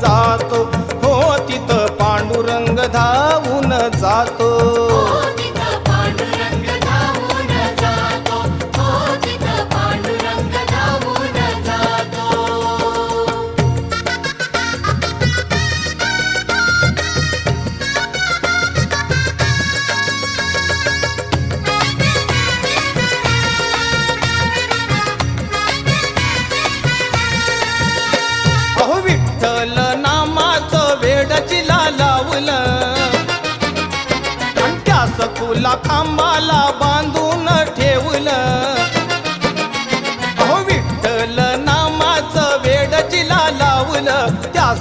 जातो, हो तिथं पांडुरंग धावून जातो. विठ्ठल नामाचं वेड जिला लावलं आणि त्या सखूला खांबाला बांधून ठेवलं. विठ्ठल नामाचं वेड जिला लावलं त्या